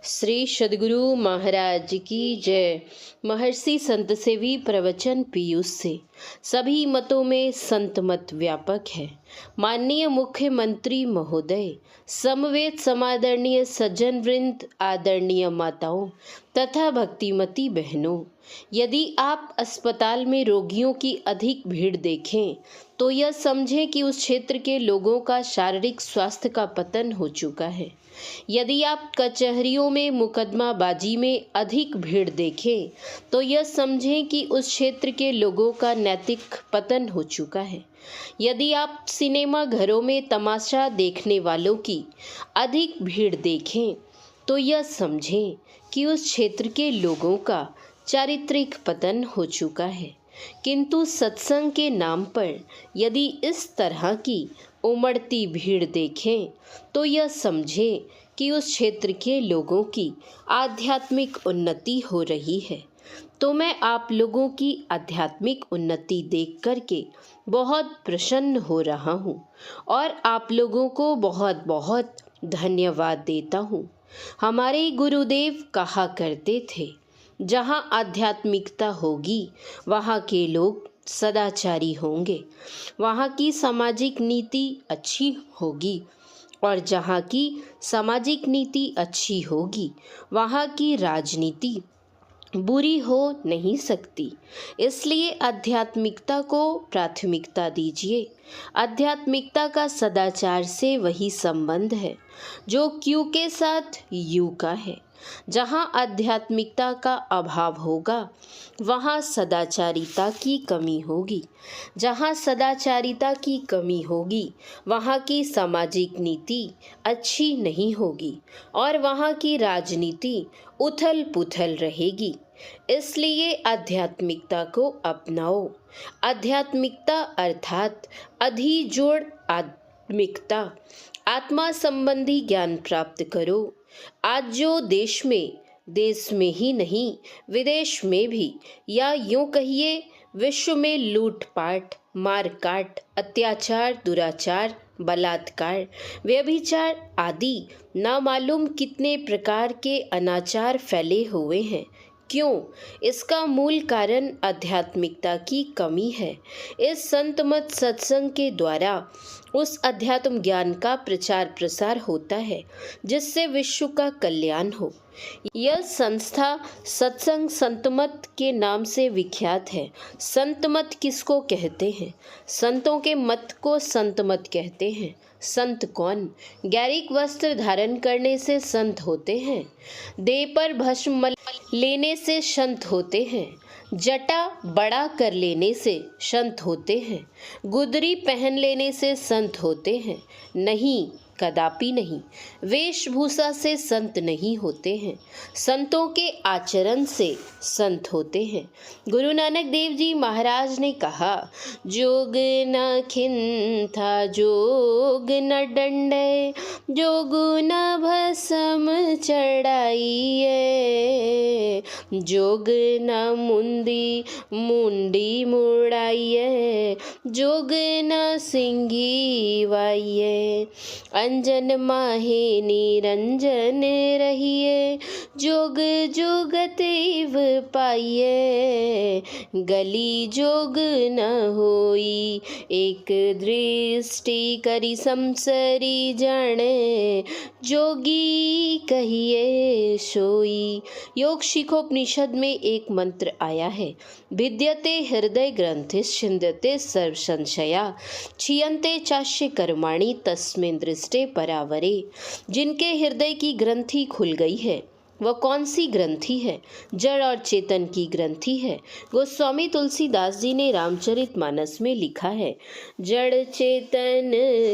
श्री सद्गुरु महाराज की जय। महर्षि संत सेवी प्रवचन पीयूष से। सभी मतों में संत मत व्यापक है। माननीय मुख्यमंत्री महोदय, समवेत समादरणीय सज्जन वृंद, आदरणीय माताओं तथा भक्तिमती बहनों, यदि आप अस्पताल में रोगियों की अधिक भीड़ देखें तो यह समझें कि उस क्षेत्र के लोगों का शारीरिक स्वास्थ्य का पतन हो चुका है। यदि आप कचहरियों में मुकदमाबाजी में अधिक भीड़ देखें तो यह समझें कि उस क्षेत्र के लोगों का नैतिक पतन हो चुका है। यदि आप सिनेमा घरों में तमाशा देखने वालों की अधिक भीड़ देखें तो यह समझें कि उस क्षेत्र के लोगों का चारित्रिक पतन हो चुका है। किंतु सत्संग के नाम पर यदि इस तरह की उमड़ती भीड़ देखें तो यह समझें कि उस क्षेत्र के लोगों की आध्यात्मिक उन्नति हो रही है। तो मैं आप लोगों की आध्यात्मिक उन्नति देख करके बहुत प्रसन्न हो रहा हूँ और आप लोगों को बहुत बहुत धन्यवाद देता हूँ। हमारे गुरुदेव कहा करते थे, जहाँ आध्यात्मिकता होगी वहाँ के लोग सदाचारी होंगे, वहाँ की सामाजिक नीति अच्छी होगी, और जहाँ की सामाजिक नीति अच्छी होगी वहाँ की राजनीति बुरी हो नहीं सकती। इसलिए आध्यात्मिकता को प्राथमिकता दीजिए। आध्यात्मिकता का सदाचार से वही संबंध है जो क्यू के साथ यू का है। जहाँ आध्यात्मिकता का अभाव होगा वहाँ सदाचारिता की कमी होगी। जहाँ सदाचारिता की कमी होगी वहाँ की सामाजिक नीति अच्छी नहीं होगी और वहाँ की राजनीति उथल पुथल रहेगी। इसलिए आध्यात्मिकता को अपनाओ। आध्यात्मिकता अर्थात अधिजोड़ आत्मिकता, आत्मा संबंधी ज्ञान प्राप्त करो। आज जो देश में ही नहीं विदेश में भी, या यूं कहिए विश्व में लूटपाट, मारकाट, अत्याचार, दुराचार, बलात्कार, व्यभिचार आदि नामालूम कितने प्रकार के अनाचार फैले हुए हैं। क्यों? इसका मूल कारण आध्यात्मिकता की कमी है। इस संत मत सत्संग के द्वारा उस अध्यात्म ज्ञान का प्रचार प्रसार होता है जिससे विश्व का कल्याण हो। यह संस्था सत्संग संतमत के नाम से विख्यात है। संतमत किसको कहते हैं? संतों के मत को संतमत कहते हैं। संत कौन? गैरिक वस्त्र धारण करने से संत होते हैं, देह पर भस्म मल लेने से संत होते हैं, जटा बड़ा कर लेने से संत होते हैं, गुदरी पहन लेने से संत होते हैं? नहीं, कदापि नहीं। वेशभूषा से संत नहीं होते हैं, संतों के आचरण से संत होते हैं। गुरु नानक देव जी महाराज ने कहा, जोग न खिंथा जोग न डंडे, जोग न भस्म चढ़ाइए, जोग न मुंदी मुंडी मुड़ाइए, जोग न सिंगी वाइए, अंजन माहे निरंजन रहिए, जोग जोगतिव पाइए, गली जोग न होई, एक दृष्टि करी समसरी जाने, जोगी कहिए सोई। योग शिखोपनिषद में एक मंत्र आया है, भिद्यते हृदय ग्रंथिस् छिन्द्यते सर्व संशया, क्षीयन्ते चास्य कर्माणि तस्मिन् दृष्टे परावरे। जिनके हृदय की ग्रंथि खुल गई है, वह कौन सी ग्रंथि है? जड़ और चेतन की ग्रंथि है। गोस्वामी तुलसीदास जी ने रामचरितमानस में लिखा है, जड़ चेतन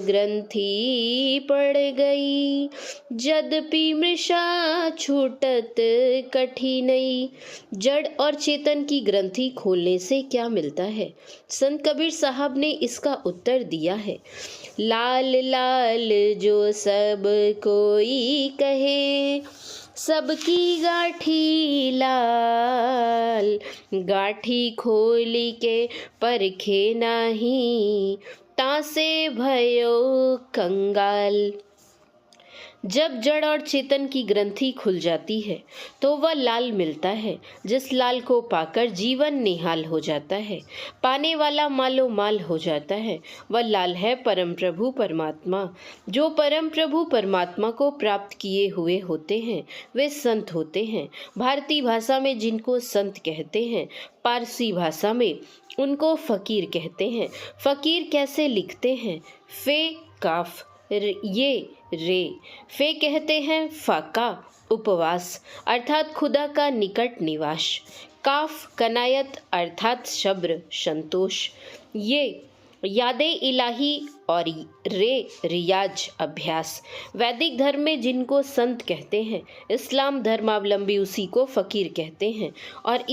ग्रंथि पड़ गई, यद्यपि मृषा छूटत कठिनई। जड़ और चेतन की ग्रंथि खोलने से क्या मिलता है? संत कबीर साहब ने इसका उत्तर दिया है, लाल लाल जो सब कोई कहे, सबकी गाठी लाल, गाठी खोली के परखे नाही, तासे भयो कंगाल। जब जड़ और चेतन की ग्रंथि खुल जाती है तो वह लाल मिलता है, जिस लाल को पाकर जीवन निहाल हो जाता है। पाने वाला मालो माल हो जाता है। वह लाल है परम प्रभु परमात्मा। जो परम प्रभु परमात्मा को प्राप्त किए हुए होते हैं वे संत होते हैं। भारतीय भाषा में जिनको संत कहते हैं, पारसी भाषा में उनको फकीर कहते हैं। फकीर कैसे लिखते हैं? फे काफ ये रे। फे कहते हैं फाका, उपवास अर्थात खुदा का निकट निवास। काफ कनायत अर्थात शब्र, संतोष। ये यादे इलाही और रे रियाज, अभ्यास। वैदिक धर्म में जिनको संत कहते हैं, इस्लाम धर्मावलंबी उसी को फकीर कहते हैं और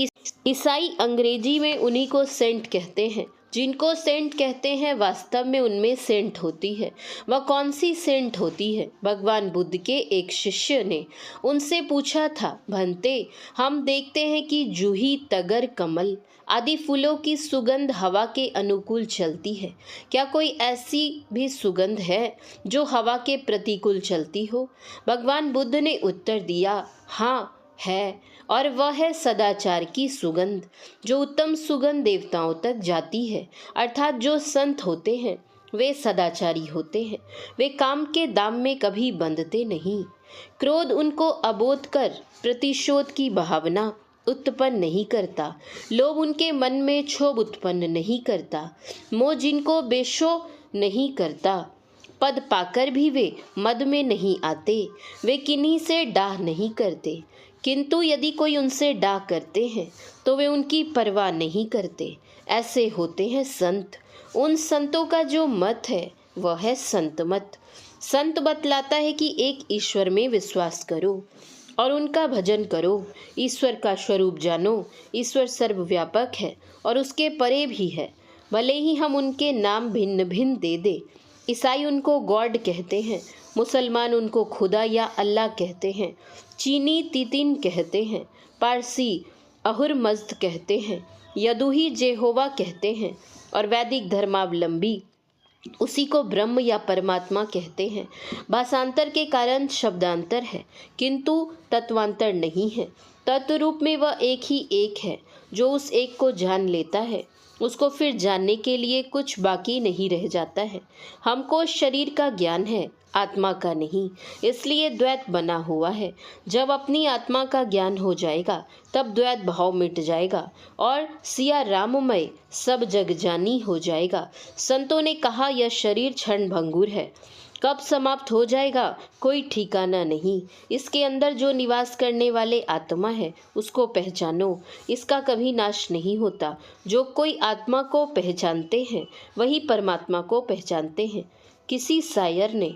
ईसाई अंग्रेजी में उन्हीं को सेंट कहते हैं। जिनको सेंट कहते हैं वास्तव में उनमें सेंट होती है। वह कौन सी सेंट होती है? भगवान बुद्ध के एक शिष्य ने उनसे पूछा था, भंते हम देखते हैं कि जूही, तगर, कमल आदि फूलों की सुगंध हवा के अनुकूल चलती है। क्या कोई ऐसी भी सुगंध है जो हवा के प्रतिकूल चलती हो? भगवान बुद्ध ने उत्तर दिया, हाँ है, और वह है सदाचार की सुगंध, जो उत्तम सुगंध देवताओं तक जाती है। अर्थात जो संत होते हैं वे सदाचारी होते हैं। वे काम के दाम में कभी बंधते नहीं। क्रोध उनको अबोध कर प्रतिशोध की भावना उत्पन्न नहीं करता। लोभ उनके मन में क्षोभ उत्पन्न नहीं करता। मोह जिनको बेशो नहीं करता। पद पाकर भी वे मद में नहीं आते। वे किन्हीं से डाह नहीं करते, किंतु यदि कोई उनसे डाह करते हैं तो वे उनकी परवाह नहीं करते। ऐसे होते हैं संत। उन संतों का जो मत है वह है संत मत। संत बतलाता है कि एक ईश्वर में विश्वास करो और उनका भजन करो। ईश्वर का स्वरूप जानो। ईश्वर सर्वव्यापक है और उसके परे भी है, भले ही हम उनके नाम भिन्न भिन्न दे दे। ईसाई उनको गॉड कहते हैं, मुसलमान उनको खुदा या अल्लाह कहते हैं, चीनी तितिन कहते हैं, पारसी अहुरमज़्द कहते हैं, यदूही जेहोवा कहते हैं और वैदिक धर्मावलंबी उसी को ब्रह्म या परमात्मा कहते हैं। भाषांतर के कारण शब्दांतर है किंतु तत्वांतर नहीं है। तत्व रूप में वह एक ही एक है। जो उस एक को जान लेता है उसको फिर जानने के लिए कुछ बाकी नहीं रह जाता है। हमको शरीर का ज्ञान है, आत्मा का नहीं, इसलिए द्वैत बना हुआ है। जब अपनी आत्मा का ज्ञान हो जाएगा तब द्वैत भाव मिट जाएगा और सिया राममय सब जग जानी हो जाएगा। संतों ने कहा यह शरीर क्षण भंगुर है, कब समाप्त हो जाएगा कोई ठिकाना नहीं। इसके अंदर जो निवास करने वाले आत्मा है उसको पहचानो, इसका कभी नाश नहीं होता। जो कोई आत्मा को पहचानते हैं वही परमात्मा को पहचानते हैं। किसी शायर ने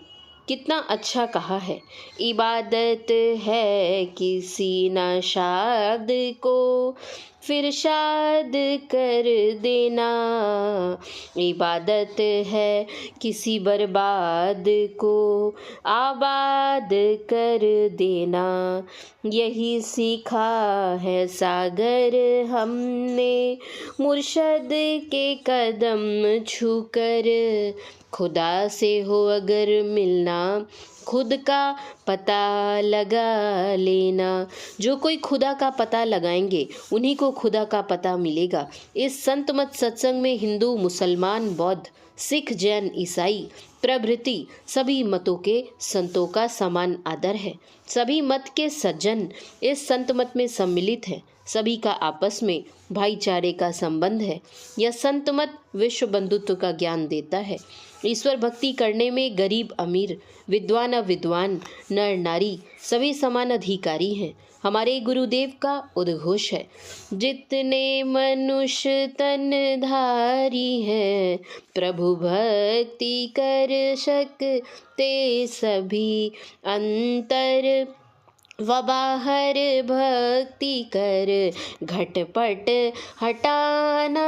कितना अच्छा कहा है, इबादत है किसी नाशाद को फिर शाद कर देना। इबादत है किसी बर्बाद को आबाद कर देना। यही सीखा है सागर हमने मुर्शद के कदम छूकर। खुदा से हो अगर मिलना खुद का पता लगा लेना। जो कोई खुदा का पता लगाएंगे उन्हीं को खुदा का पता मिलेगा। इस संत मत सत्संग में हिंदू, मुसलमान, बौद्ध, सिख, जैन, ईसाई प्रभृति सभी मतों के संतों का समान आदर है। सभी मत के सज्जन इस संत मत में सम्मिलित हैं। सभी का आपस में भाईचारे का संबंध है। यह संत मत विश्व बंधुत्व का ज्ञान देता है। ईश्वर भक्ति करने में गरीब अमीर, विद्वान अविद्वान, नर नारी सभी समान अधिकारी हैं। हमारे गुरुदेव का उद्घोष है, जितने मनुष्य तन धारी हैं प्रभु भक्ति कर सकते सभी अंतर व बाहर भक्ति कर घटपट हटाना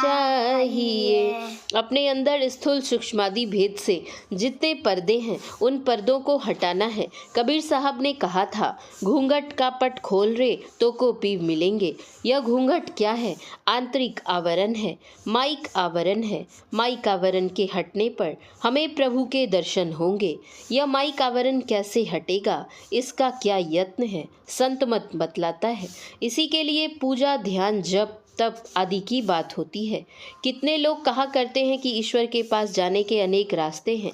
चाहिए। अपने अंदर स्थूल सूक्ष्मादि भेद से जितने पर्दे हैं उन पर्दों को हटाना है। कबीर साहब ने कहा था, घूंघट का पट खोल रे तो को पीव मिलेंगे। यह घूंघट क्या है? आंतरिक आवरण है, माइक आवरण है। माइक आवरण के हटने पर हमें प्रभु के दर्शन होंगे। यह माइक आवरण कैसे हटेगा, इसका क्या यत्न है, संत मत बतलाता है। इसी के लिए पूजा, ध्यान, जप, तप आदि की बात होती है। कितने लोग कहा करते हैं कि ईश्वर के पास जाने के अनेक रास्ते हैं,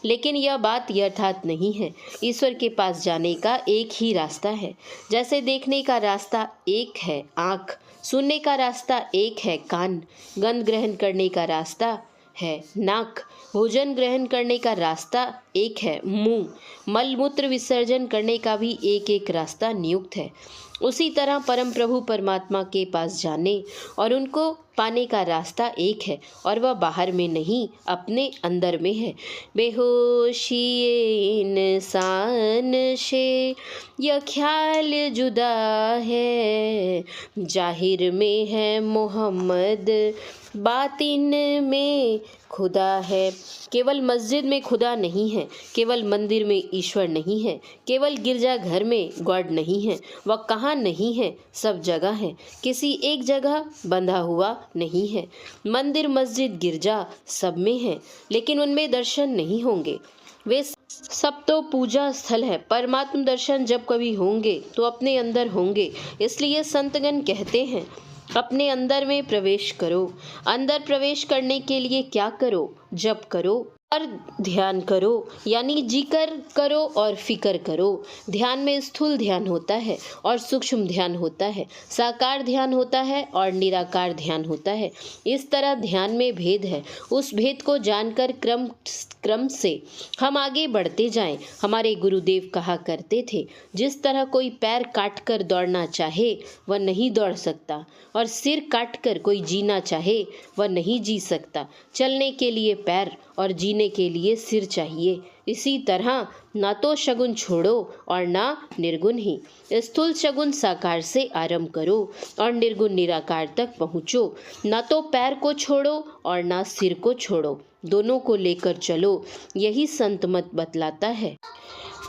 लेकिन यह बात यथार्थ नहीं है। ईश्वर के पास जाने का एक ही रास्ता है। जैसे देखने का रास्ता एक है आँख, सुनने का रास्ता एक है कान, गंध ग्रहण करने का रास्ता है नाक, भोजन ग्रहण करने का रास्ता एक है मुंह, मल मूत्र विसर्जन करने का भी एक एक रास्ता नियुक्त है। उसी तरह परम प्रभु परमात्मा के पास जाने और उनको पाने का रास्ता एक है, और वह बाहर में नहीं, अपने अंदर में है। बेहोशी इंसान से यह ख्याल जुदा है, जाहिर में है मोहम्मद, बातिन में खुदा है। केवल मस्जिद में खुदा नहीं है, केवल मंदिर में ईश्वर नहीं है, केवल गिरजा घर में गॉड नहीं है। वह कहाँ नहीं है, सब जगह है, किसी एक जगह बंधा हुआ नहीं है। मंदिर, मस्जिद, गिरजा सब में है, लेकिन उनमें दर्शन नहीं होंगे। वे सब तो पूजा स्थल है। परमात्म दर्शन जब कभी होंगे तो अपने अंदर होंगे। इसलिए संतगण कहते हैं, अपने अंदर में प्रवेश करो। अंदर प्रवेश करने के लिए क्या करो? जप करो और ध्यान करो, यानी जीकर करो और फिकर करो। ध्यान में स्थूल ध्यान होता है और सूक्ष्म ध्यान होता है, साकार ध्यान होता है और निराकार ध्यान होता है। इस तरह ध्यान में भेद है। उस भेद को जानकर क्रम से हम आगे बढ़ते जाएं। हमारे गुरुदेव कहा करते थे, जिस तरह कोई पैर काटकर दौड़ना चाहे वह नहीं दौड़ सकता, और सिर काटकर कोई जीना चाहे वह नहीं जी सकता। चलने के लिए पैर और जीने के लिए सिर चाहिए। इसी तरह ना तो शगुन छोड़ो और ना निर्गुण ही। स्थूल शगुन साकार से आरंभ करो और निर्गुण निराकार तक पहुँचो। ना तो पैर को छोड़ो और ना सिर को छोड़ो, दोनों को लेकर चलो। यही संत मत बतलाता है।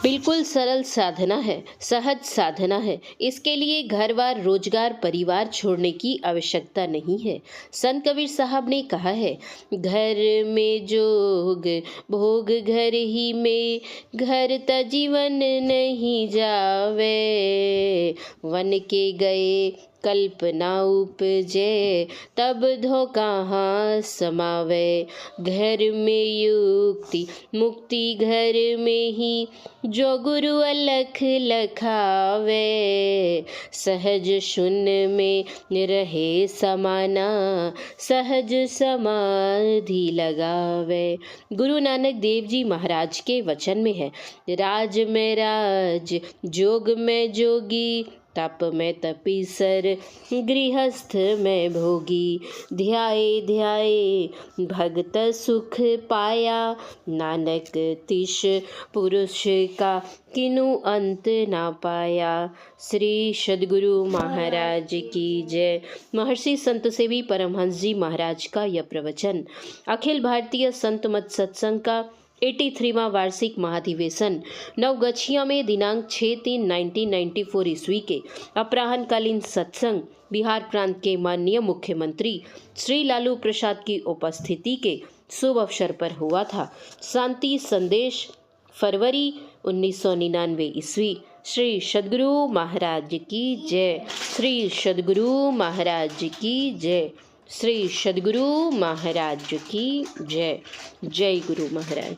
बिल्कुल सरल साधना है, सहज साधना है। इसके लिए घर बार, रोजगार, परिवार छोड़ने की आवश्यकता नहीं है। संत कबीर साहब ने कहा है, घर में जोग भोग घर ही में, घर तजीवन नहीं जावे, वन के गए कल्पना उपजे, तब धो कहाँ समावे। घर में युक्ति मुक्ति घर में ही, जो गुरु अलख लखावे, सहज शून्य में रहे समाना, सहज समाधि लगावे। गुरु नानक देव जी महाराज के वचन में है, राज में राज, जोग में जोगी, तप में तपीसर, गृहस्थ में भोगी, ध्याए ध्याए भगत सुख पाया, नानक तिस पुरुष का किनु अंत ना पाया। श्री सद्गुरु महाराज की जय। महर्षि संत सेवी परमहंस जी महाराज का यह प्रवचन अखिल भारतीय संत मत सत्संग का 83वां वार्षिक महाधिवेशन नवगछिया में दिनांक 6/3/1994 ईस्वी के अपराह्नकालीन सत्संग बिहार प्रांत के माननीय मुख्यमंत्री श्री लालू प्रसाद की उपस्थिति के शुभ अवसर पर हुआ था। शांति संदेश फरवरी 1999 ईस्वी। श्री सद्गुरु महाराज की जय। श्री सद्गुरु महाराज की जय। श्री सद्गुरु महाराज की जय। जय गुरु महाराज।